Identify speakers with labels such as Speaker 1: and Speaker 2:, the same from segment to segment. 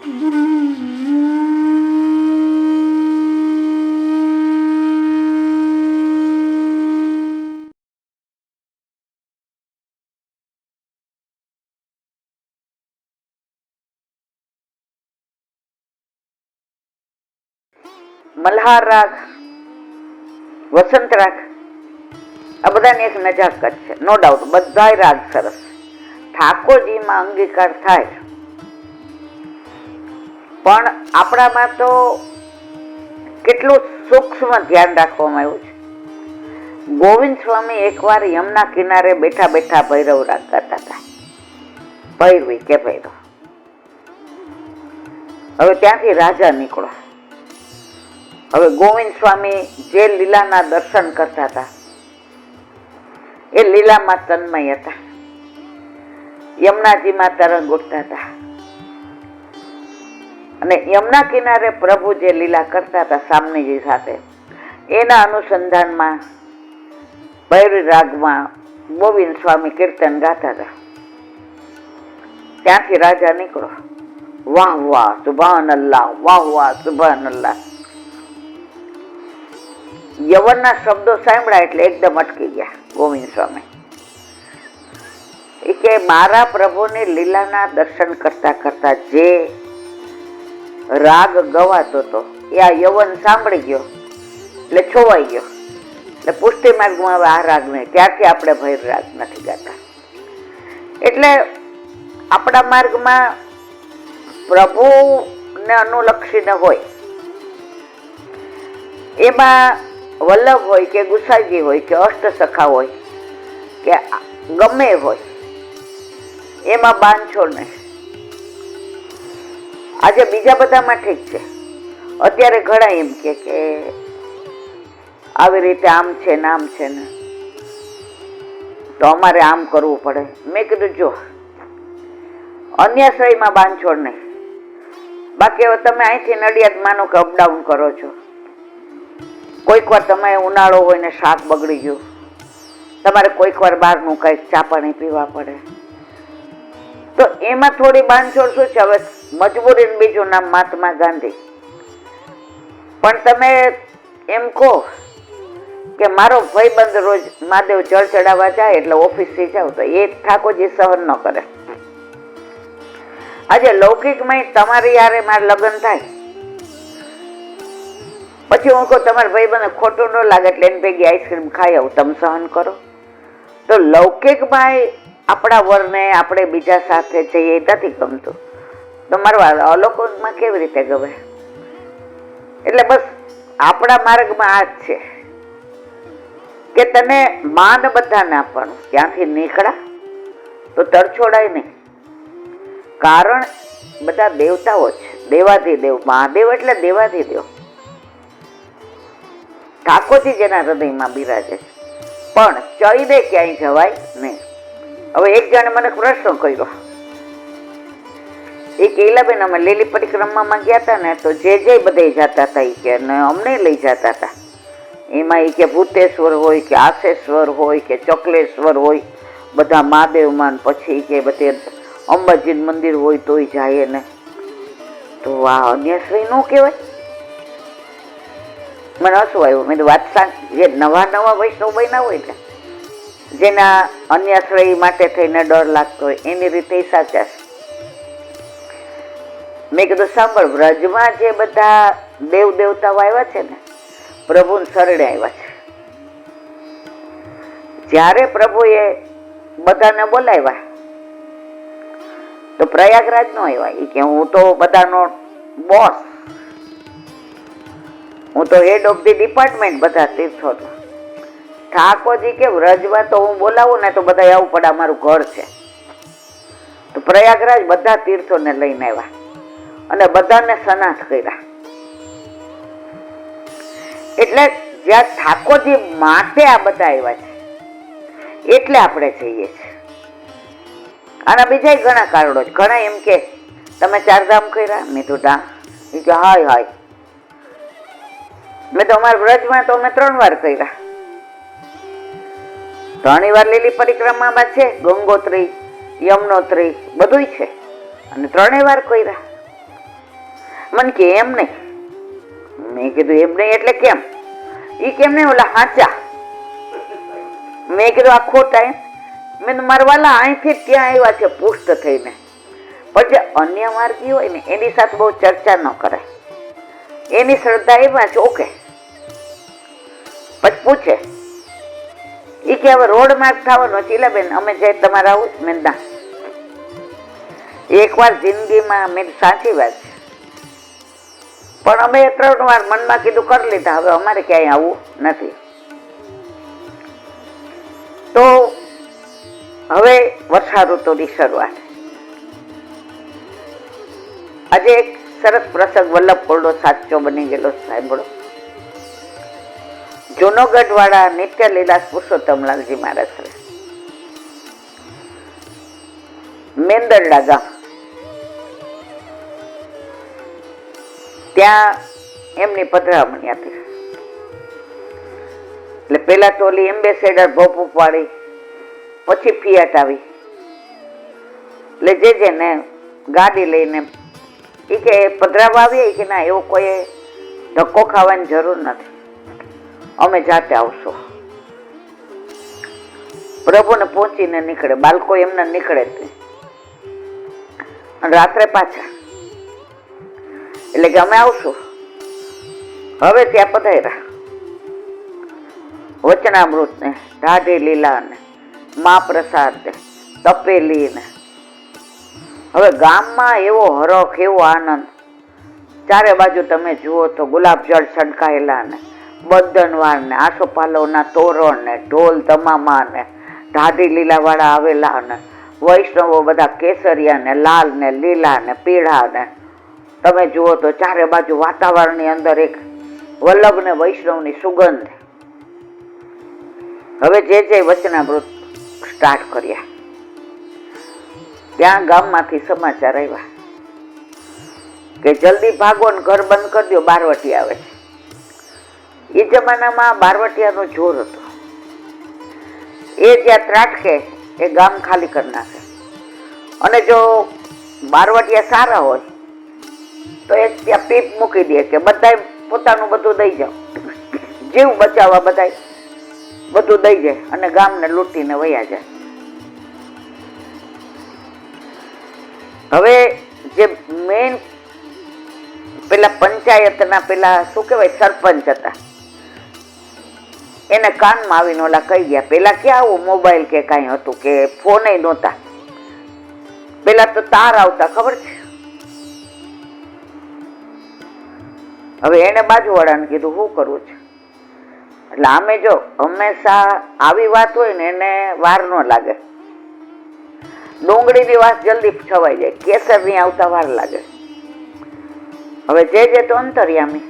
Speaker 1: મલ્હાર રાગ, વસંત રાગ, આ બધાની એક નજાકત છે. નો ડાઉટ બધા રાગ સરસ, ઠાકોરજીમાં અંગીકાર થાય. પણ આપણામાં તો કેટલું સૂક્ષ્મ ધ્યાન રાખવામાં આવ્યું છે. ગોવિંદ સ્વામી એકવાર યમુના કિનારે બેઠા બેઠા ભૈરવ રાગ ગાતા હતા. ભૈરવી કે ભૈરવ. હવે ત્યાંથી રાજા નીકળો. હવે ગોવિંદ સ્વામી જે લીલાના દર્શન કરતા હતા એ લીલામાં તન્મય હતા. યમુનાજીમાં તરંગ ઉઠતા હતા અને યમુના કિનારે પ્રભુ જે લીલા કરતા હતા સામનેજી સાથે, એના અનુસંધાનમાં ભૈરવી રાગમાં ગોવિંદ સ્વામી કીર્તન ગાતા હતા. ત્યાંથી રાજા નીકળો. વાહ વાહ સુભાન અલ્લાહ, વાહ વાહ સુભાન અલ્લાહ. યવનના શબ્દો સાંભળ્યા એટલે એકદમ અટકી ગયા ગોવિંદ સ્વામી. એ કે મારા પ્રભુની લીલાના દર્શન કરતા કરતા જે રાગ ગવાતો હતો એ આ યવન સાંભળી ગયો એટલે છોવાઈ ગયો. એટલે પુષ્ટિ માર્ગમાં હવે આ રાગ નહીં. ત્યારથી આપણે ભૈર રાગ નથી ગાતા. એટલે આપણા માર્ગમાં પ્રભુને અનુલક્ષીને હોય, એમાં વલ્લભ હોય કે ગુસાઈજી હોય કે અષ્ટસખા હોય કે ગમે હોય, એમાં બાંધછોડ નહીં. આજે બીજા બધામાં ઠીક છે. અત્યારે ઘણા એમ કે આવી રીતે આમ છે ને આમ છે ને તો અમારે આમ કરવું પડે. મેં કીધું જો અન્યાશ્રયમાં બાંધછોડ નહીં. બાકી હવે તમે અહીંથી નડિયાદ માનો કે અપડાઉન કરો છો, કોઈક વાર તમે ઉનાળો હોય ને શાક બગડી ગયું, તમારે કોઈક વાર બહારનું કંઈક ચા પાણી પીવા પડે, તો એમાં થોડી બાંધછોડ શું છે. હવે મજબૂરીનું બીજું નામ મહાત્મા ગાંધી. પણ તમે એમ કહો કે મારો ભાઈબંધ રોજ મહાદેવ જળ ચડાવવા જાય એટલે ઓફિસથી જાવ, તો એ ઠાકોરજી સહન ન કરે. આજે લૌકિકમાં તમારી યારે મારા લગ્ન થાય પછી હું કહું તમારા ભાઈબંધ ખોટું ન લાગે એટલે એની ભેગી આઈસ્ક્રીમ ખાઈ આવું, તમે સહન કરો. તો લૌકિકમાં આપણા વરને આપણે બીજા સાથે જઈએ એ નથી ગમતું. તમારું અલૌકિકમાં કેવી રીતે ગમે? એટલે બસ આપણા માર્ગમાં આ જ છે કે તને માન બધાને આપવાનું. ત્યાંથી નીકળ્યા તો તરછોડાય નહીં. કારણ બધા દેવતાઓ છે, દેવાધિદેવ. મહાદેવ એટલે દેવાધિદેવ. ઠાકોરજી જેના હૃદયમાં બિરાજે છે, પણ ચૈદે ક્યાંય જવાય નહીં. હવે એક જણે મને પ્રશ્ન કર્યો, એ કેલાબેન અમે લીલી પરિક્રમામાં ગયા હતા ને તો જે બધે જતા હતા એ કે અમને લઈ જતા હતા. એમાં એ કે ભૂતેશ્વર હોય કે આશેશ્વર હોય કે ચકલેશ્વર હોય, બધા મહાદેવમાં, પછી કે બધે અંબાજી મંદિર હોય તોય જાય ને. તો આ અન્યશ્રય ન કહેવાય? મને હસવું આવ્યું. મેં વાત સાંજ જે નવા વૈષ્ણવ બન્યા હોય ને, જેના અન્યાશ્રય માટે થઈને ડર લાગતો હોય, એની રીતે સાચા છે. મેં કીધું સાંભળ, વ્રજમાં જે બધા દેવ દેવતાઓ આવ્યા છે ને, પ્રભુને શરણે આવ્યા છે. જ્યારે પ્રભુએ બધાને બોલાવ્યા તો પ્રયાગરાજ નો આવ્યા. એ કે હું તો બધાનો બોસ, હું તો હેડ ઓફ ધી ડિપાર્ટમેન્ટ બધા તીર્થોનો. ઠાકોરજી કે વ્રજમાં તો હું બોલાવું ને તો બધા આવવું પડે, અમારું ઘર છે. તો પ્રયાગરાજ બધા તીર્થોને લઈને આવ્યા અને બધાને સનાથ કર્યા. એટલે જ્યાં ઠાકોરજી માટે આ બધા આવ્યા છે એટલે આપણે જઈએ છીએ. આના બીજા ઘણા કારણો છે. ઘણા એમ કે તમે ચારધામ કર્યા? મેં તો ના. એ કે હાય હાય, મેં તો અમારા વ્રજમાં તો અમે 3 વાર કર્યા. 3 વાર લીલી પરિક્રમામાં છે, ગંગોત્રી, યમનોત્રી બધું છે, અને 3 વાર કર્યા. મને કે એમ નહીં. મેં કીધું એમ નહીં એટલે કેમ? એ કેમ નહીં, ઓલા હાચા. મેં કીધું આ ખોટા એમ. મેં મારા વાલા અહીંથી ત્યાં આવ્યા છે પુષ્ટ થઈને. પણ જે અન્ય માર્ગી હોય ને એની સાથે બહુ ચર્ચા ન કરાય. એની શ્રદ્ધા એમાં છે ઓકે. પછી પૂછે એ કે હવે રોડ માર્ગ થવાનો ચીલાબેન અમે જાય તમારે આવું? મેં ના. એકવાર જિંદગીમાં મેં સાચી વાત છે, પણ અમે 3 વાર મનમાં કીધું કરી લીધા, હવે અમારે ક્યાંય આવવું નથી. તો હવે વર્ષા ઋતુની શરૂઆત. આજે એક સરસ પ્રસંગ વલ્લભપુરનો સાચો બની ગયેલો સાંભળો. જૂનાગઢ વાળા નિત્ય લીલાસ પુરુષોત્તમલાલજી મહારાજ મેંદરડા ગામ, ત્યાં એમની પધરામણી હતી. એટલે પેલા તો ઓલી એમ્બેસેડર ભોપુપ વાળી, પછી ફિયાટ આવી. એટલે જેને ગાડી લઈને એ કે પધરાવા આવીએ કે ના, એવો કોઈ ધક્કો ખાવાની જરૂર નથી, અમે જાતે આવશો. પ્રભુને પહોંચીને નીકળે, બાળકો એમને નીકળે જ નહીં. અને રાત્રે પાછા, એટલે કે અમે આવશું. હવે ત્યાં પધાર્યા વચનામૃત ને, ઢાઢી લીલા ને, મહાપ્રસાદ ને, તપેલી ને. હવે ગામમાં એવો હરખ, એવો આનંદ. ચારે બાજુ તમે જુઓ તો ગુલાબજળ છંટકાયેલા ને, બદનવાર ને, આસોપાલવના તોરણ ને, ઢોલ તમામા ને, ઢાઢી લીલા વાળા આવેલા ને, વૈષ્ણવો બધા કેસરિયા ને, લાલ ને, લીલા ને, પીળા ને. તમે જુઓ તો ચારે બાજુ વાતાવરણની અંદર એક વલ્લભ ને વૈષ્ણવની સુગંધ. હવે જે વચનામૃત સ્ટાર્ટ કર્યા, ત્યાં ગામમાંથી સમાચાર આવ્યા કે જલ્દી ભાગો ને ઘર બંધ કરી દો, બારવટી આવે છે. એ જમાનામાં બારવટિયાનો જોર હતો. એ જ્યાં ત્રાટકે એ ગામ ખાલી કરી નાખે. અને જો બારવટિયા સારા હોય તો એ ત્યાં પીપ મૂકી દે કે બધાય પોતાનું બધું દઈ જાઓ, જીવ બચાવવા બધાય બધું દઈ જાય અને ગામને લૂંટીને વયા જાય. હવે જે મેઇન પેલા પંચાયતના પેલા શું કહેવાય સરપંચ હતા, એને કાનમાં આવીને ઓલા કહી ગયા. પેલા ક્યાં આવું મોબાઈલ કે કાંઈ હતું કે ફોન નહોતા. પેલા તો તાર આવતા, ખબર છે. હવે એને બાજુવાળાને કીધું શું કરવું છે. એટલે આમે જો હંમેશા આવી વાત હોય ને એને વાર ન લાગે. ડુંગળીની વાત જલ્દી છવાઈ જાય, કેસરની આવતા વાર લાગે. હવે જે તો અંતર્યામી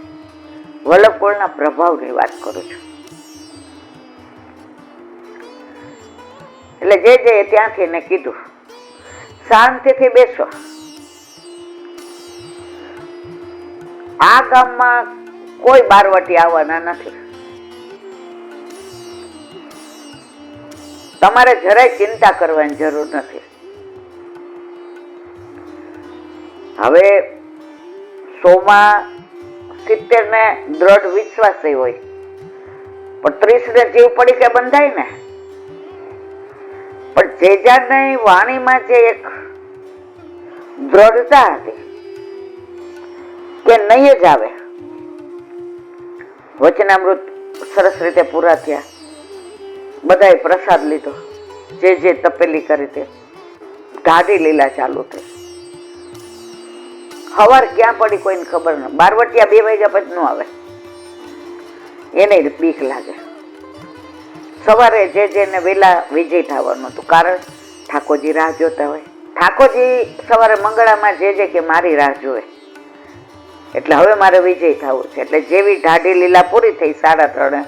Speaker 1: વલ્લભપુરના પ્રભાવની વાત કરું છું. એટલે જે ત્યાંથી એને કીધું શાંતિથી બેસો, આ ગામમાં કોઈ બારવટી આવવાના નથી, તમારે જરાય ચિંતા કરવાની જરૂર નથી. હવે 100 ને દ્રઢ વિશ્વાસ હોય, પણ 30 ને જીવ પડી કે બંધાય ને. પણ જેજાની વાણીમાં જે એક દ્રઢતા હતી કે નહીં જ આવે. વચનામૃત સરસ રીતે પૂરા થયા, બધાએ પ્રસાદ લીધો, જે તપેલી કરી તે ઢાઢી લીલા ચાલુ થઈ. સવાર ક્યાં પડી કોઈને ખબર ન. બારવટિયા 2 વાગ્યા પછી ન આવે, એને બીક લાગે. સવારે જેને વેલા વિજય થવાનું હતું, કારણ ઠાકોરજી રાહ જોતા હોય. ઠાકોરજી સવારે મંગળામાં જે કે મારી રાહ જોવે, એટલે હવે મારે વિજય થવું છે. એટલે જેવી ઢાઢી લીલા પૂરી થઈ 3:30,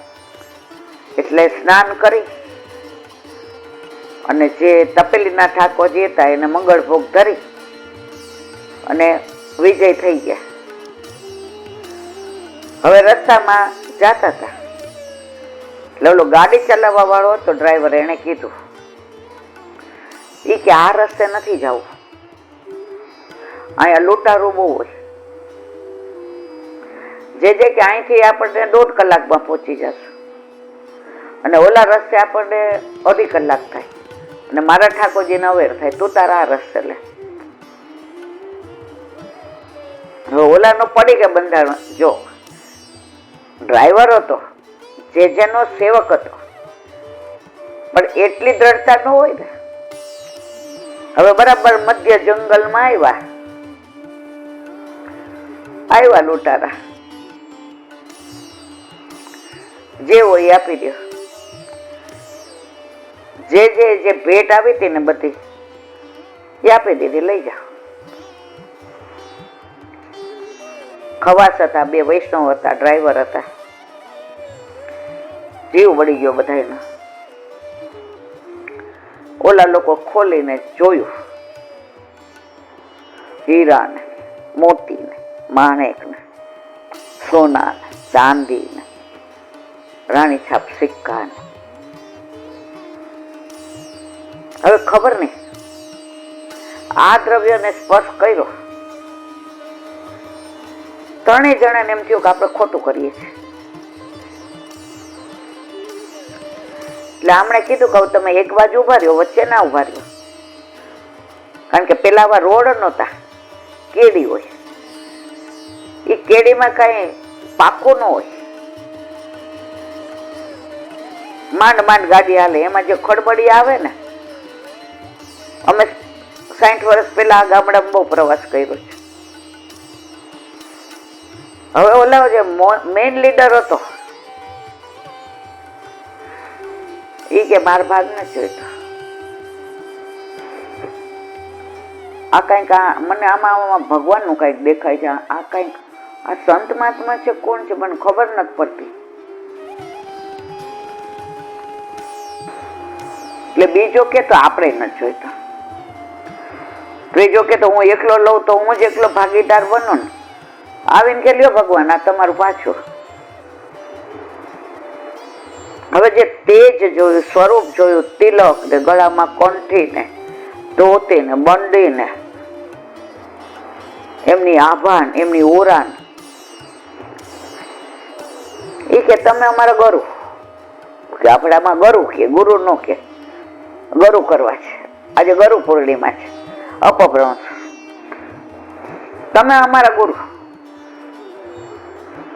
Speaker 1: એટલે સ્નાન કરી અને જે તપેલીના ઠાકોરજી હતા એને મંગળ ભોગ ધરી અને વિજય થઈ ગયા. હવે રસ્તામાં જતા હતા, એટલે ઓલો ગાડી ચલાવવા વાળો હતો ડ્રાઈવર, એને કીધું કે આ રસ્તે નથી જવું, અહીંયા લૂંટારું બહુ હોય. જે કે અહીંથી આપણને 1.5 કલાકમાં પહોંચી જશું અને ઓલા રસ્તે આપણને 2.5 કલાક થાય અને મારા ઠાકોરજીને અવેર થાય તું તારા આ રસ્તે લે. હવે ઓલાનો પડી કે બંધારણ જો ડ્રાઈવર હતો, જેનો સેવક હતો, પણ એટલી દ્રઢતા ન હોય ને. હવે બરાબર મધ્ય જંગલમાં આવ્યા લૂંટારા, જે હોય આપી દો. જે ભેટ આવી હતી ને બધી એ આપી દીધી, લઈ જાઓ. ખવાસ હતા, 2 વૈષ્ણવ હતા, ડ્રાઈવર હતા. જીવ વળી ગયો બધાનો. ઓલા લોકો ખોલીને જોયું, હીરા ને મોતી ને માણેક ને સોના ને ચાંદી ને રાણી છાપ સિક્કા ને. હવે ખબર નહીં આ દ્રવ્યને સ્પર્શ કર્યો, 3 જણાને એમ થયું કે આપણે ખોટું કરીએ છીએ. એટલે આમણે કીધું કે તમે એક બાજુ ઉભા રહ્યો, વચ્ચે ના ઉભા રહ્યો. કારણ કે પેલા આવા રોડ નહોતા, કેડી હોય. એ કેડીમાં કઈ પાકું ન હોય, માંડ ગાડી હાલે. એમાં જે ખડબડી આવે ને, અમે 60 વર્ષ પહેલા આ ગામડામાં બહુ પ્રવાસ કર્યો છે. હવે ઓલા જે મેઇન લીડર હતો એ કે માર ભાગ ન જોઈતો. આ કઈક મને આમાં ભગવાનનું કઈક દેખાય છે. આ કઈક આ સંત મહાત્મા છે, કોણ છે મને ખબર નથી પડતી. એટલે બીજો કે તો આપણે ન જોઈતો, ત્રીજો કે તો હું એકલો લઉં તો હું જ એકલો ભાગીદાર બનો ને. આવીને કે લ્યો ભગવાન આ તમારું પાછું. હવે જે તેજ જોયું, સ્વરૂપ જોયું, તિલક ને ગળામાં કંઠી ને ધોતી ને બંડી ને એમની આભાન, એમની ઓરાન, એ કે તમે અમારા ગુરુ, કે આપણે આમાં ગુરુ કે ગુરુ નો કે ગુરુ કરવા છે. આજે ગુરુ પૂર્ણિમા છે, અપભ્રંશ. તમે અમારા ગુરુ.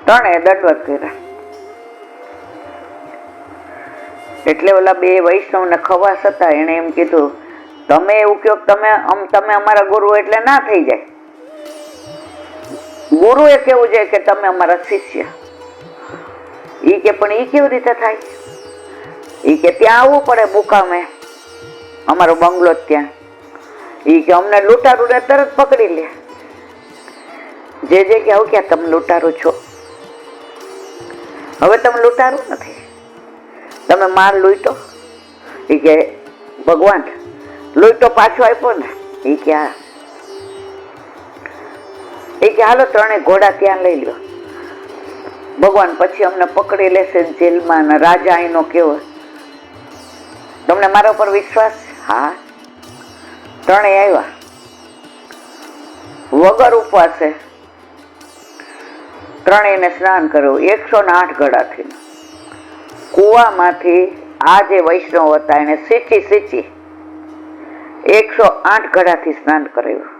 Speaker 1: 3 દંડવત કર્યા. એટલે ઓલા 2 વૈષ્ણવ ને ખવાસ હતા, એને એમ કીધું તમે એવું કહો તમે અમારા ગુરુ એટલે ના થઈ જાય. ગુરુ એ કેવું છે કે તમે અમારા શિષ્ય. ઈ કે પણ ઈ કેવી રીતે થાય? ઈ કે ત્યાં આવવું પડે મુકામે, અમારો બંગલો ત્યાં. ઈ કે અમને લૂંટારું ને તરત પકડી લે. જે કે આવું ક્યાં તમે લૂંટારું છો? હવે તમે લૂંટારું નથી, તમે માર લૂંટો. ઈ કે ભગવાન લૂંટો પાછો આપ્યો ને. ઈ કે હા. એ કે હાલો 3 ઘોડા ત્યાં લઈ લ્યો. ભગવાન પછી અમને પકડી લેશે જેલમાં. ને રાજા અહીંનો કેવો, તમને મારા પર વિશ્વાસ? હા. 3 આવ્યા વગર ઉપવાસે. 3 સ્નાન કર્યું 108 ઘડાથી. કુવામાંથી આ જે વૈષ્ણવ હતા એને સીંચી 108 ઘડાથી સ્નાન કરાવ્યું.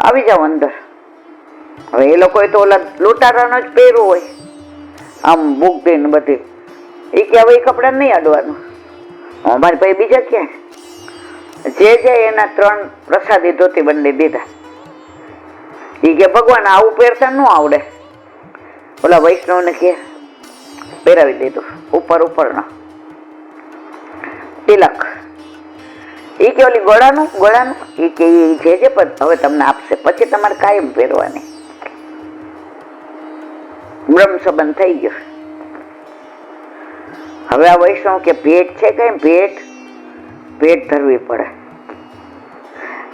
Speaker 1: આવી જાવ અંદર. હવે એ લોકોએ તો ઓલા લૂંટારાનો જ પહેર્યું હોય, આમ બુકડી ને બધી. એ કે હવે એ કપડા નહીં અડવાનું. અમારી પાસે બીજા ક્યાં? જે એના 3 પ્રસાદી ધોતી બંને દીધા. એ કે ભગવાન આવું પહેરતા ન આવડે. ઓલા વૈષ્ણવને કે પહેરાવી દીધું ઉપરનો તિલક. એ કે ઓલી ગળાનું એ કે જે હવે તમને આપશે, પછી તમારે કાયમ પહેરવાની. બ્રહ્મ સંબંધ થઈ ગયો. હવે આ વૈષ્ણવ કે ભેટ છે કઈ? ભેટ ધરવી પડે.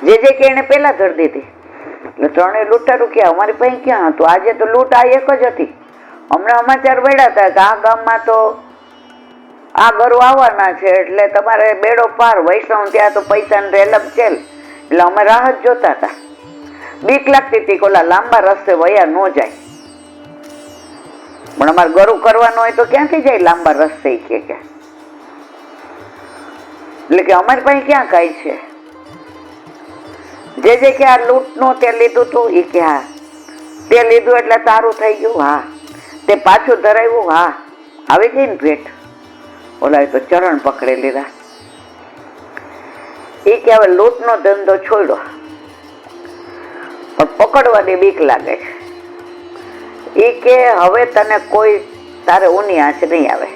Speaker 1: જે કે એને પેલા ધરી દીધી. એટલે 3 લૂંટારું કે અમારી પાસે ક્યાં હતું? આજે તો લૂંટ આ એક જ હતી. હમણાં સમાચાર મળ્યા હતા કે આ ગામમાં તો આ ગરુ આવવાના છે, એટલે તમારે બેડો પાર. વૈષ્ણવ ત્યાં તો પૈસા ને રેલમ ચેલ. એટલે અમે રાહ જ જોતા હતા. બીક લાગતી હતી કે ઓલા લાંબા રસ્તે વયા ન જાય, પણ અમારે ગરું કરવાનું હોય તો ક્યાંથી જાય લાંબા રસ્તે કે એટલે કે અમારી પાસે ક્યાં કાંઈ છે. જે કે આ લૂંટનું તે લીધું તું એ કે હા, તે લીધું એટલે તારું થઈ ગયું, હા, તે પાછું ધરાવ્યું, હા, આવી ગઈ ને ભેટ. ઓલા તો ચરણ પકડી લીધા. એ કે હવે લૂંટનો ધંધો છોડ્યો, પણ પકડવાની બીક લાગે છે. એ કે હવે તને કોઈ તારે ઊની આંચ નહીં આવે.